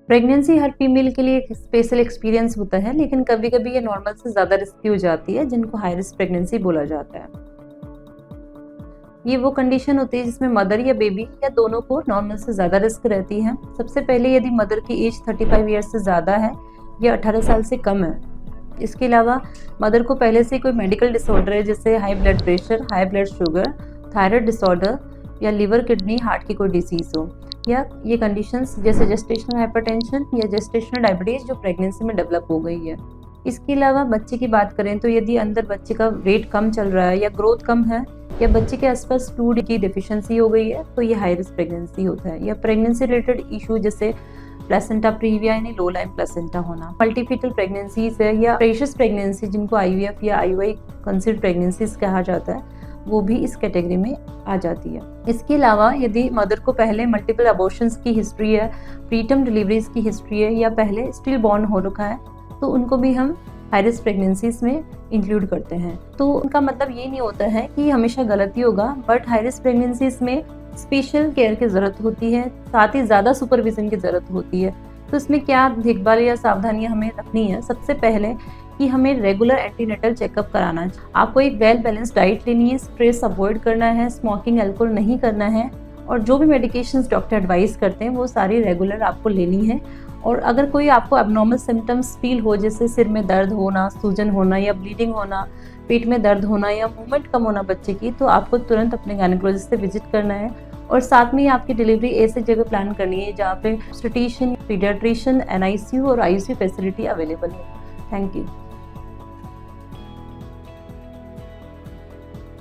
Pregnancy हर female के लिए एक स्पेशल एक्सपीरियंस होता है, लेकिन कभी कभी ये नॉर्मल से ज़्यादा रिस्की हो जाती है, जिनको हाई रिस्क प्रेगनेंसी बोला जाता है। ये वो कंडीशन होती है जिसमें मदर या बेबी या दोनों को नॉर्मल से ज़्यादा रिस्क रहती है। सबसे पहले यदि मदर की एज 35 ईयर्स से ज़्यादा है या 18 साल से कम है। इसके अलावा मदर को पहले से कोई मेडिकल डिसऑर्डर है, जैसे high blood pressure, high blood sugar, thyroid disorder या लिवर, किडनी, हार्ट की कोई डिसीज़ हो, या ये कंडीशंस जैसे जेस्टेशनल हाइपरटेंशन या जेस्टेशनल डायबिटीज़ जो प्रेगनेंसी में डेवलप हो गई है। इसके अलावा बच्चे की बात करें तो यदि अंदर बच्चे का वेट कम चल रहा है या ग्रोथ कम है या बच्चे के आसपास फ्लूइड की डेफिशिएंसी हो गई है, तो ये हाई रिस्क प्रेगनेंसी होता है। या प्रेगनेंसी रिलेटेड इशू जैसे प्लेसेंटा प्रीविया यानी लो लाइन प्लेसेंटा होना, मल्टीफिटल प्रेगनेंसीज है या प्रेशियस प्रेगनेंसी जिनको IVF या IUI कंसीव्ड प्रेगनेंसीज कहा जाता है, वो भी इस कैटेगरी में आ जाती है। इसके अलावा यदि मदर को पहले मल्टीपल अबॉर्शंस की हिस्ट्री है, प्रीटर्म डिलीवरीज की हिस्ट्री है या पहले स्टिल बॉर्न हो रखा है, तो उनको भी हम हाई रिस्क प्रेगनेंसीज में इंक्लूड करते हैं। तो उनका मतलब ये नहीं होता है कि हमेशा गलती होगा, बट हाई रिस्क प्रेगनेंसीज में स्पेशल केयर की ज़रूरत होती है, साथ ही ज़्यादा सुपरविजन की ज़रूरत होती है। तो इसमें क्या देखभाल या सावधानियां हमें रखनी है? सबसे पहले कि हमें रेगुलर एंटीनेटल चेकअप कराना है। आपको एक वेल बैलेंस डाइट लेनी है, स्ट्रेस अवॉइड करना है, स्मोकिंग, अल्कोहल नहीं करना है, और जो भी मेडिकेशंस डॉक्टर एडवाइस करते हैं वो सारी रेगुलर आपको लेनी है। और अगर कोई आपको एबनॉर्मल सिम्टम्स फील हो, जैसे सिर में दर्द होना, सूजन होना या ब्लीडिंग होना, पेट में दर्द होना या मूवमेंट कम होना बच्चे की, तो आपको तुरंत अपने गायनेकोलॉजिस्ट से विजिट करना है। और साथ में आपकी डिलीवरी ऐसी जगह प्लान करनी है जहाँ पे ऑब्स्टेट्रिशियन, पीडियाट्रिशियन, NICU और ICU फैसिलिटी अवेलेबल है। Thank you.